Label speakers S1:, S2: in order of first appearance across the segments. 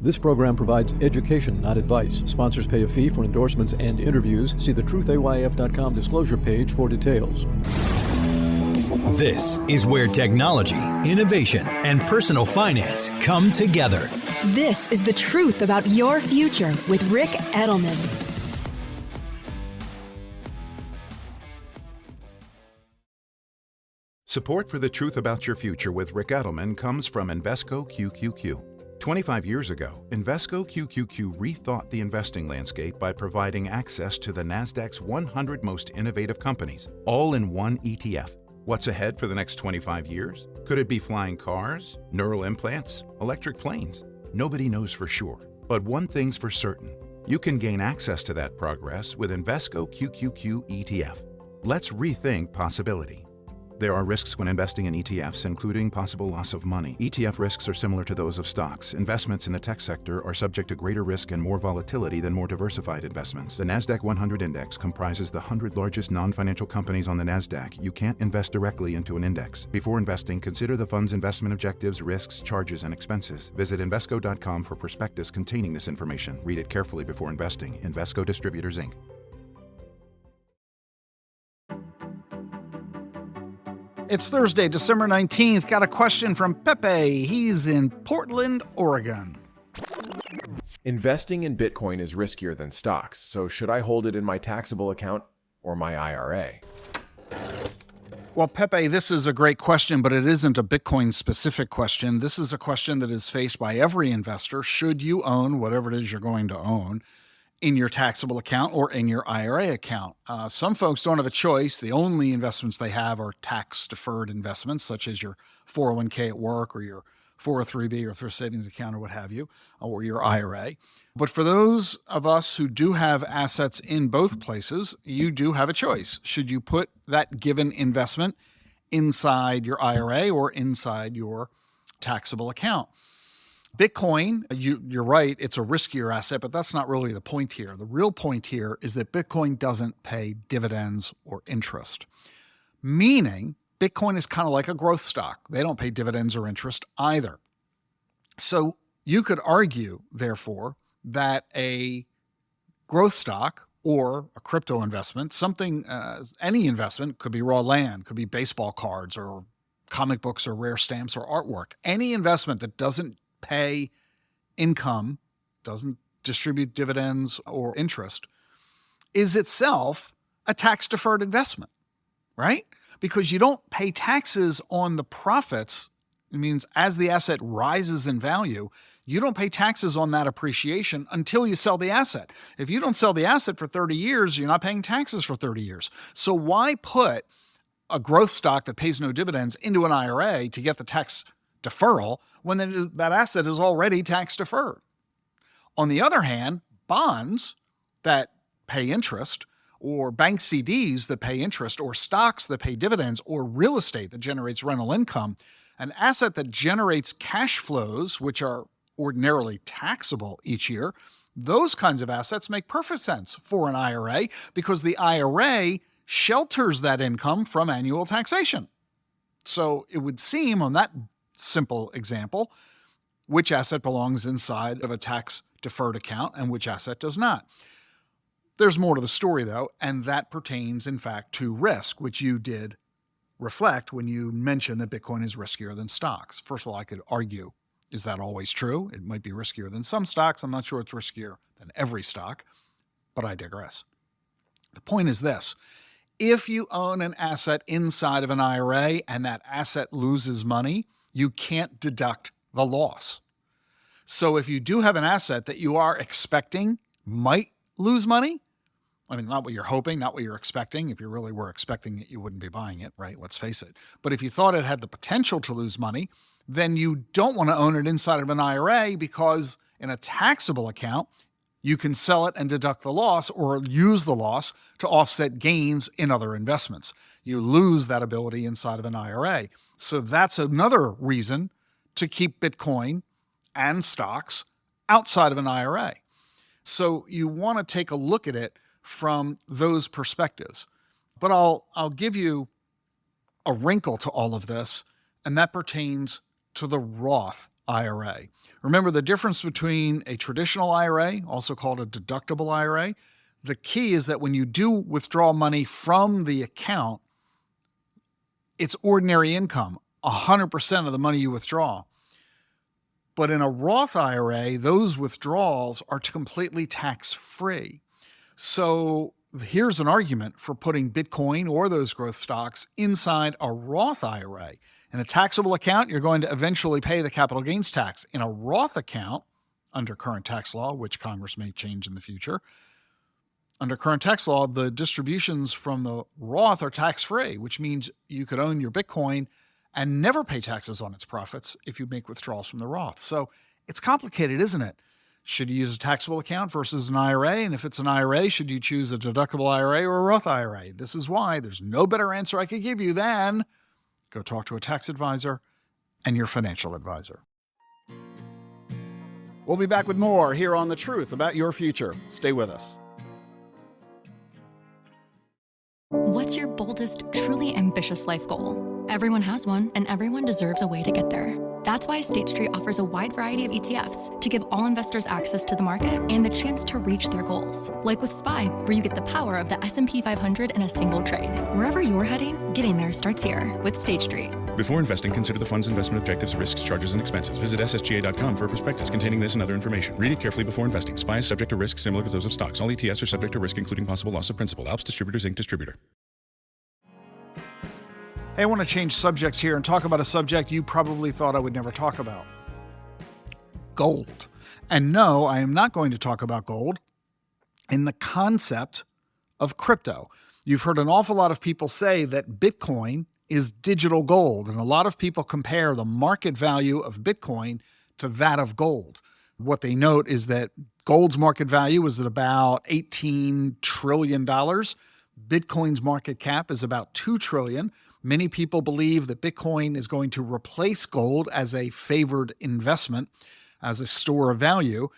S1: This program provides education, not advice. Sponsors pay a fee for endorsements and interviews. See the truthayf.com disclosure page for details.
S2: This is where technology, innovation, and personal finance come together.
S3: This is The Truth About Your Future with Rick Edelman.
S4: Support for The Truth About Your Future with Rick Edelman comes from Invesco QQQ. 25 years ago, Invesco QQQ rethought the investing landscape by providing access to the Nasdaq's 100 most innovative companies, all in one ETF. What's ahead for the next 25 years? Could it be flying cars, neural implants, electric planes? Nobody knows for sure. But one thing's for certain. You can gain access to that progress with Invesco QQQ ETF. Let's rethink possibility. There are risks when investing in ETFs, including possible loss of money. ETF risks are similar to those of stocks. Investments in the tech sector are subject to greater risk and more volatility than more diversified investments. The Nasdaq 100 Index comprises the 100 largest non-financial companies on the Nasdaq. You can't invest directly into an index. Before investing, consider the fund's investment objectives, risks, charges, and expenses. Visit Invesco.com for prospectus containing this information. Read it carefully before investing. Invesco Distributors, Inc.
S5: It's Thursday, December 19th. Got a question from Pepe. He's in Portland, Oregon.
S6: Investing in Bitcoin is riskier than stocks, so should I hold it in my taxable account or my IRA?
S5: Well, Pepe, this is a great question, but it isn't a Bitcoin-specific question. This is a question that is faced by every investor. Should you own whatever it is you're going to own in your taxable account or in your IRA account? Some folks don't have a choice. The only investments they have are tax-deferred investments, such as your 401k at work or your 403b or thrift savings account or what have you, or your IRA. But for those of us who do have assets in both places, you do have a choice. Should you put that given investment inside your IRA or inside your taxable account? Bitcoin, you're right, it's a riskier asset, but that's not really the point here. The real point here is that Bitcoin doesn't pay dividends or interest, meaning Bitcoin is kind of like a growth stock. They don't pay dividends or interest either. So you could argue, therefore, that a growth stock or a crypto investment, any investment, could be raw land, could be baseball cards or comic books or rare stamps or artwork, any investment that doesn't pay income, doesn't distribute dividends or interest, is itself a tax-deferred investment, right? Because you don't pay taxes on the profits. It means as the asset rises in value, you don't pay taxes on that appreciation until you sell the asset. If you don't sell the asset for 30 years, you're not paying taxes for 30 years. So why put a growth stock that pays no dividends into an IRA to get the tax deferral when that asset is already tax deferred? On the other hand, bonds that pay interest, or bank CDs that pay interest, or stocks that pay dividends, or real estate that generates rental income, an asset that generates cash flows, which are ordinarily taxable each year, those kinds of assets make perfect sense for an IRA because the IRA shelters that income from annual taxation. So it would seem on that simple example, which asset belongs inside of a tax-deferred account and which asset does not. There's more to the story, though, and that pertains, in fact, to risk, which you did reflect when you mentioned that Bitcoin is riskier than stocks. First of all, I could argue, is that always true? It might be riskier than some stocks. I'm not sure it's riskier than every stock, but I digress. The point is this. If you own an asset inside of an IRA and that asset loses money, you can't deduct the loss. So if you do have an asset that you are expecting might lose money, I mean, not what you're hoping, not what you're expecting. If you really were expecting it, you wouldn't be buying it, right? Let's face it. But if you thought it had the potential to lose money, then you don't want to own it inside of an IRA because in a taxable account, you can sell it and deduct the loss or use the loss to offset gains in other investments. You lose that ability inside of an IRA. So that's another reason to keep Bitcoin and stocks outside of an IRA. So you want to take a look at it from those perspectives. But I'll give you a wrinkle to all of this, and that pertains to the Roth IRA. Remember the difference between a traditional IRA, also called a deductible IRA. The key is that when you do withdraw money from the account, it's ordinary income, 100% of the money you withdraw. But in a Roth IRA, those withdrawals are completely tax-free. So here's an argument for putting Bitcoin or those growth stocks inside a Roth IRA. In a taxable account, you're going to eventually pay the capital gains tax. In a Roth account, under current tax law, which Congress may change in the future, under current tax law, the distributions from the Roth are tax-free, which means you could own your Bitcoin and never pay taxes on its profits if you make withdrawals from the Roth. So it's complicated, isn't it? Should you use a taxable account versus an IRA? And if it's an IRA, should you choose a deductible IRA or a Roth IRA? This is why there's no better answer I could give you than go talk to a tax advisor and your financial advisor. We'll be back with more here on The Truth About Your Future. Stay with us.
S7: What's your boldest, truly ambitious life goal? Everyone has one, and everyone deserves a way to get there. That's why State Street offers a wide variety of ETFs to give all investors access to the market and the chance to reach their goals. Like with SPY, where you get the power of the S&P 500 in a single trade. Wherever you're heading, getting there starts here with State Street.
S8: Before investing, consider the fund's investment objectives, risks, charges, and expenses. Visit ssga.com for a prospectus containing this and other information. Read it carefully before investing. SPY is subject to risks similar to those of stocks. All ETFs are subject to risk, including possible loss of principal. Alps Distributors, Inc. Distributor.
S5: Hey, I want to change subjects here and talk about a subject you probably thought I would never talk about. Gold. And no, I am not going to talk about gold in the concept of crypto. You've heard an awful lot of people say that Bitcoin is digital gold, and a lot of people compare the market value of Bitcoin to that of gold. What they note is that gold's market value is at about $18 trillion. Bitcoin's market cap is about $2 trillion. Many people believe that Bitcoin is going to replace gold as a favored investment, as a store of value.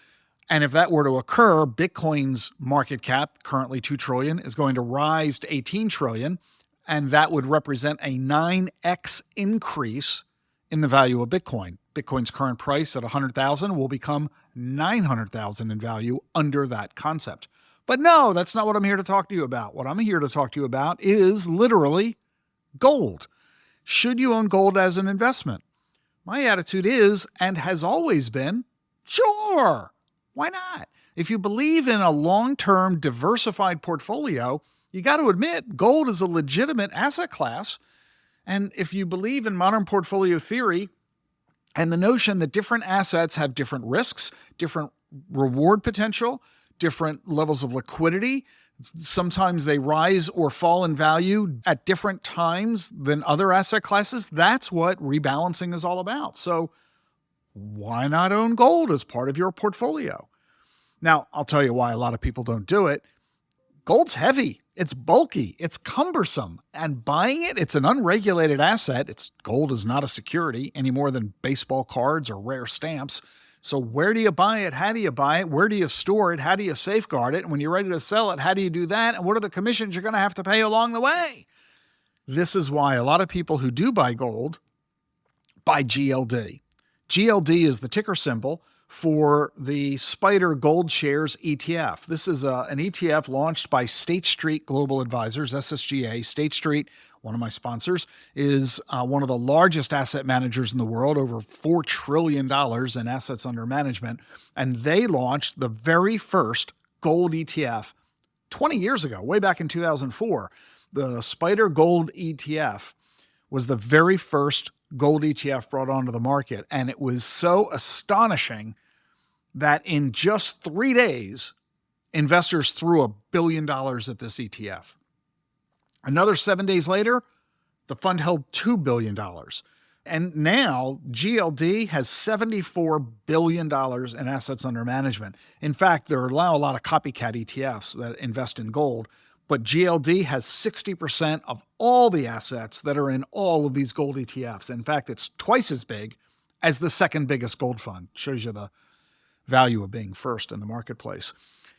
S5: And if that were to occur, Bitcoin's market cap, currently $2 trillion, is going to rise to $18 trillion. And that would represent a 9x increase in the value of Bitcoin. Bitcoin's current price at $100,000 will become $900,000 in value under that concept. But no, that's not what I'm here to talk to you about. What I'm here to talk to you about is literally gold. Should you own gold as an investment? My attitude is, and has always been, sure. Why not? If you believe in a long-term diversified portfolio, you got to admit gold is a legitimate asset class. And if you believe in modern portfolio theory and the notion that different assets have different risks, different reward potential, different levels of liquidity, sometimes they rise or fall in value at different times than other asset classes, that's what rebalancing is all about. So why not own gold as part of your portfolio? Now, I'll tell you why a lot of people don't do it. Gold's heavy, it's bulky, it's cumbersome, and buying it, it's an unregulated asset. Gold is not a security any more than baseball cards or rare stamps. So where do you buy it? How do you buy it? Where do you store it? How do you safeguard it? And when you're ready to sell it, how do you do that? And what are the commissions you're going to have to pay along the way? This is why a lot of people who do buy gold buy GLD. GLD is the ticker symbol for the Spider Gold Shares ETF. This is an ETF launched by State Street Global Advisors, SSGA. State Street, one of my sponsors, is one of the largest asset managers in the world, over $4 trillion in assets under management. And they launched the very first gold ETF 20 years ago, way back in 2004. The Spider Gold ETF was the very first gold ETF brought onto the market. And it was so astonishing that in just 3 days, investors threw $1 billion at this ETF. Another 7 days later, the fund held $2 billion. And now GLD has $74 billion in assets under management. In fact, there are now a lot of copycat ETFs that invest in gold, but GLD has 60% of all the assets that are in all of these gold ETFs. In fact, it's twice as big as the second biggest gold fund. Shows you the value of being first in the marketplace.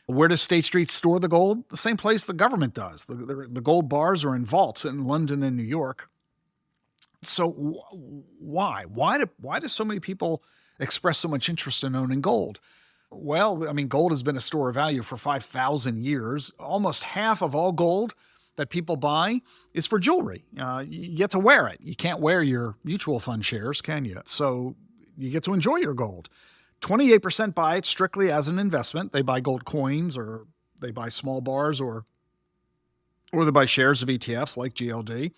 S5: Where does State Street store the gold? The same place the government does. The gold bars are in vaults in London and New York. So why? Why do so many people express so much interest in owning gold? Well, I mean, gold has been a store of value for 5,000 years. Almost half of all gold that people buy is for jewelry. You get to wear it. You can't wear your mutual fund shares, can you? So you get to enjoy your gold. 28% buy it strictly as an investment. They buy gold coins, or they buy small bars, or they buy shares of ETFs like GLD.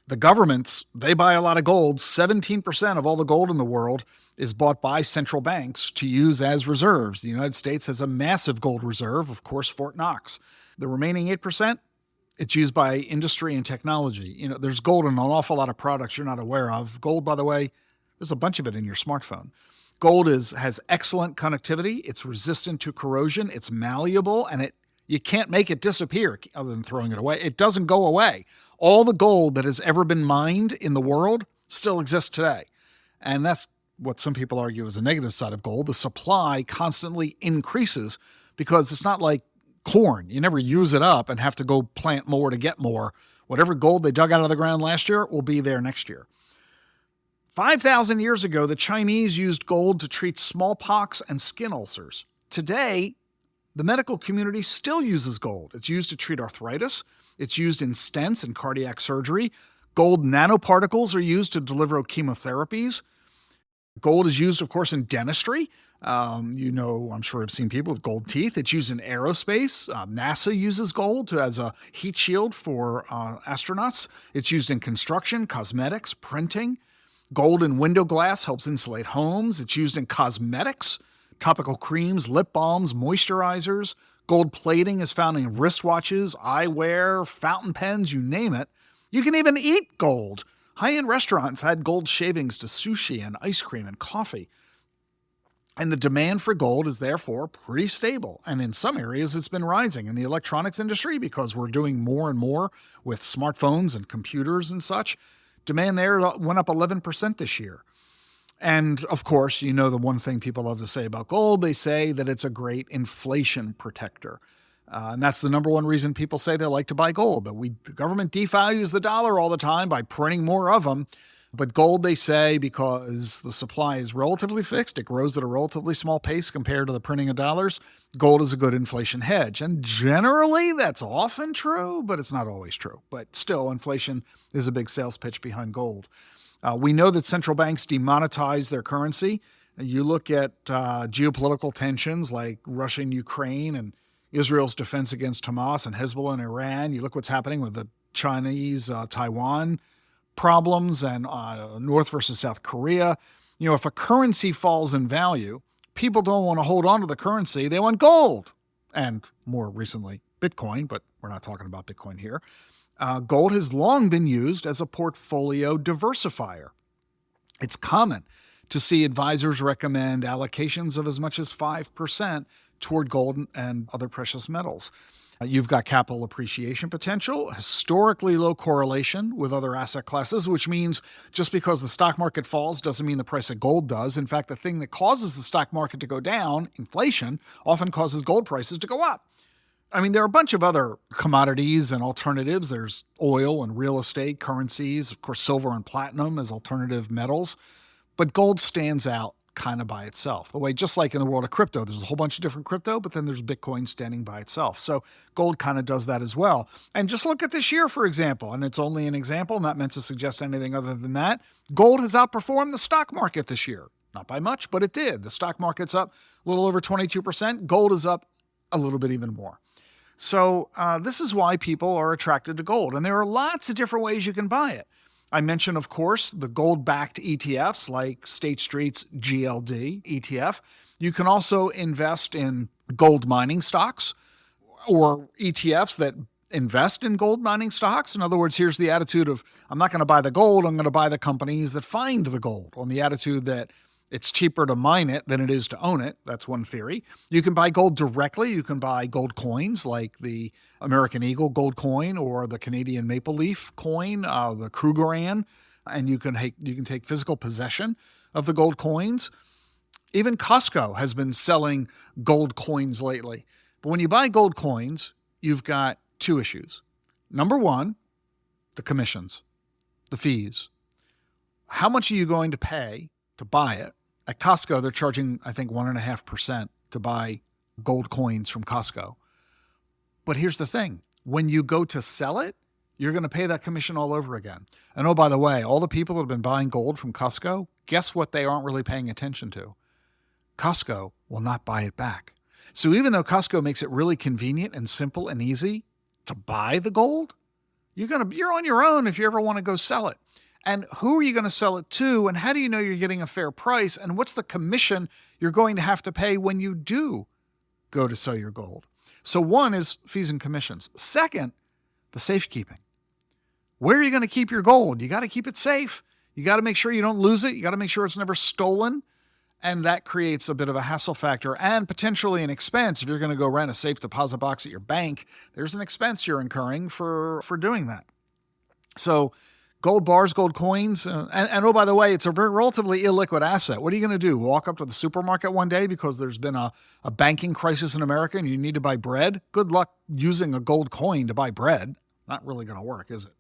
S5: The governments, they buy a lot of gold. 17% of all the gold in the world is bought by central banks to use as reserves. The United States has a massive gold reserve, of course, Fort Knox. The remaining 8%, it's used by industry and technology. There's gold in an awful lot of products you're not aware of. Gold, by the way, there's a bunch of it in your smartphone. Gold has excellent conductivity. It's resistant to corrosion. It's malleable, and you can't make it disappear other than throwing it away. It doesn't go away. All the gold that has ever been mined in the world still exists today. And that's what some people argue is a negative side of gold. The supply constantly increases because it's not like corn. You never use it up and have to go plant more to get more. Whatever gold they dug out of the ground last year will be there next year. 5,000 years ago, the Chinese used gold to treat smallpox and skin ulcers. Today, the medical community still uses gold. It's used to treat arthritis. It's used in stents and cardiac surgery. Gold nanoparticles are used to deliver chemotherapies. Gold is used, of course, in dentistry. I'm sure I've seen people with gold teeth. It's used in aerospace. NASA uses gold as a heat shield for astronauts. It's used in construction, cosmetics, printing. Gold in window glass helps insulate homes. It's used in cosmetics, topical creams, lip balms, moisturizers. Gold plating is found in wristwatches, eyewear, fountain pens, you name it. You can even eat gold. High-end restaurants add gold shavings to sushi and ice cream and coffee. And the demand for gold is therefore pretty stable. And in some areas, it's been rising in the electronics industry because we're doing more and more with smartphones and computers and such. Demand there went up 11% this year. And of course, the one thing people love to say about gold, they say that it's a great inflation protector. And that's the number one reason people say they like to buy gold, that the government devalues the dollar all the time by printing more of them. But gold, they say, because the supply is relatively fixed, it grows at a relatively small pace compared to the printing of dollars, gold is a good inflation hedge. And generally, that's often true, but it's not always true. But still, inflation is a big sales pitch behind gold. We know that central banks demonetize their currency. You look at geopolitical tensions like Russia and Ukraine and Israel's defense against Hamas and Hezbollah and Iran. You look what's happening with the Chinese Taiwan problems and North versus South Korea. If a currency falls in value, people don't want to hold on to the currency. They want gold. And more recently, Bitcoin, but we're not talking about Bitcoin here. Gold has long been used as a portfolio diversifier. It's common to see advisors recommend allocations of as much as 5% toward gold and other precious metals. You've got capital appreciation potential, historically low correlation with other asset classes, which means just because the stock market falls doesn't mean the price of gold does. In fact, the thing that causes the stock market to go down, inflation, often causes gold prices to go up. I mean, there are a bunch of other commodities and alternatives. There's oil and real estate, currencies, of course, silver and platinum as alternative metals. But gold stands out kind of by itself. The way, just like in the world of crypto, there's a whole bunch of different crypto, but then there's Bitcoin standing by itself. So gold kind of does that as well. And just look at this year, for example, and it's only an example, not meant to suggest anything other than that. Gold has outperformed the stock market this year. Not by much, but it did. The stock market's up a little over 22%. Gold is up a little bit even more. So this is why people are attracted to gold. And there are lots of different ways you can buy it. I mentioned, of course, the gold-backed ETFs like State Street's GLD ETF. You can also invest in gold mining stocks or ETFs that invest in gold mining stocks. In other words, here's the attitude of, I'm not going to buy the gold, I'm going to buy the companies that find the gold, on the attitude that it's cheaper to mine it than it is to own it. That's one theory. You can buy gold directly. You can buy gold coins like the American Eagle gold coin or the Canadian Maple Leaf coin, the Krugerrand, and you can take physical possession of the gold coins. Even Costco has been selling gold coins lately. But when you buy gold coins, you've got two issues. Number one, the commissions, the fees. How much are you going to pay to buy it? At Costco, they're charging, I think, 1.5% to buy gold coins from Costco. But here's the thing. When you go to sell it, you're going to pay that commission all over again. And oh, by the way, all the people that have been buying gold from Costco, guess what they aren't really paying attention to? Costco will not buy it back. So even though Costco makes it really convenient and simple and easy to buy the gold, you're on your own if you ever want to go sell it. And who are you going to sell it to? And how do you know you're getting a fair price? And what's the commission you're going to have to pay when you do go to sell your gold? So one is fees and commissions. Second, the safekeeping. Where are you going to keep your gold? You got to keep it safe. You got to make sure you don't lose it. You got to make sure it's never stolen. And that creates a bit of a hassle factor and potentially an expense. If you're going to go rent a safe deposit box at your bank, there's an expense you're incurring for doing that. So gold bars, gold coins, and oh, by the way, it's a relatively illiquid asset. What are you going to do? Walk up to the supermarket one day because there's been a banking crisis in America and you need to buy bread? Good luck using a gold coin to buy bread. Not really going to work, is it?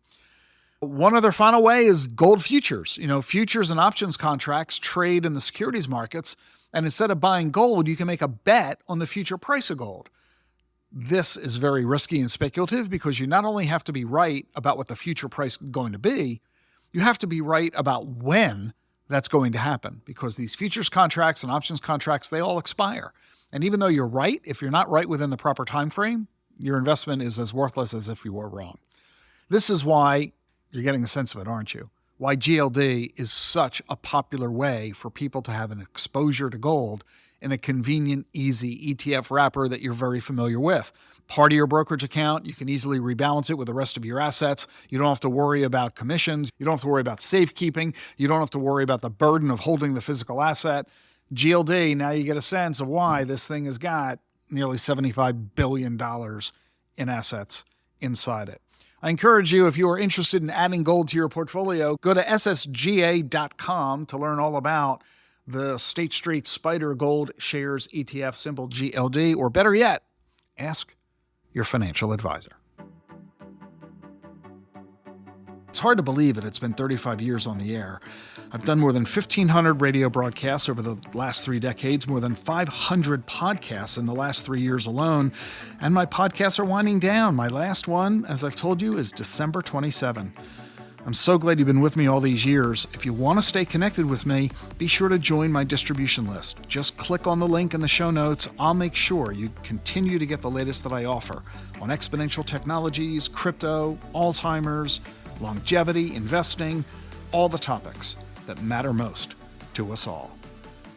S5: One other final way is gold futures. Futures and options contracts trade in the securities markets, and instead of buying gold, you can make a bet on the future price of gold. This is very risky and speculative because you not only have to be right about what the future price is going to be, you have to be right about when that's going to happen, because these futures contracts and options contracts, they all expire. And even though you're right, if you're not right within the proper time frame, your investment is as worthless as if you were wrong. This is why you're getting a sense of it, aren't you? Why GLD is such a popular way for people to have an exposure to gold in a convenient, easy ETF wrapper that you're very familiar with. Part of your brokerage account, you can easily rebalance it with the rest of your assets. You don't have to worry about commissions. You don't have to worry about safekeeping. You don't have to worry about the burden of holding the physical asset. GLD, now you get a sense of why this thing has got nearly $75 billion in assets inside it. I encourage you, if you are interested in adding gold to your portfolio, go to ssga.com to learn all about the State Street Spider Gold Shares ETF, symbol GLD, or better yet, ask your financial advisor. It's hard to believe that it's been 35 years on the air. I've done more than 1,500 radio broadcasts over the last 3 decades, more than 500 podcasts in the last 3 years alone, and my podcasts are winding down. My last one, as I've told you, is December 27. I'm so glad you've been with me all these years. If you want to stay connected with me, be sure to join my distribution list. Just click on the link in the show notes. I'll make sure you continue to get the latest that I offer on exponential technologies, crypto, Alzheimer's, longevity, investing, all the topics that matter most to us all.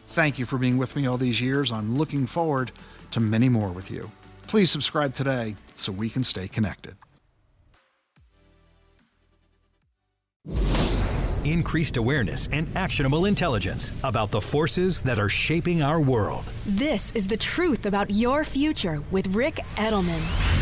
S5: Thank you for being with me all these years. I'm looking forward to many more with you. Please subscribe today so we can stay connected.
S2: Increased awareness and actionable intelligence about the forces that are shaping our world.
S3: This is The Truth About Your Future with Rick Edelman.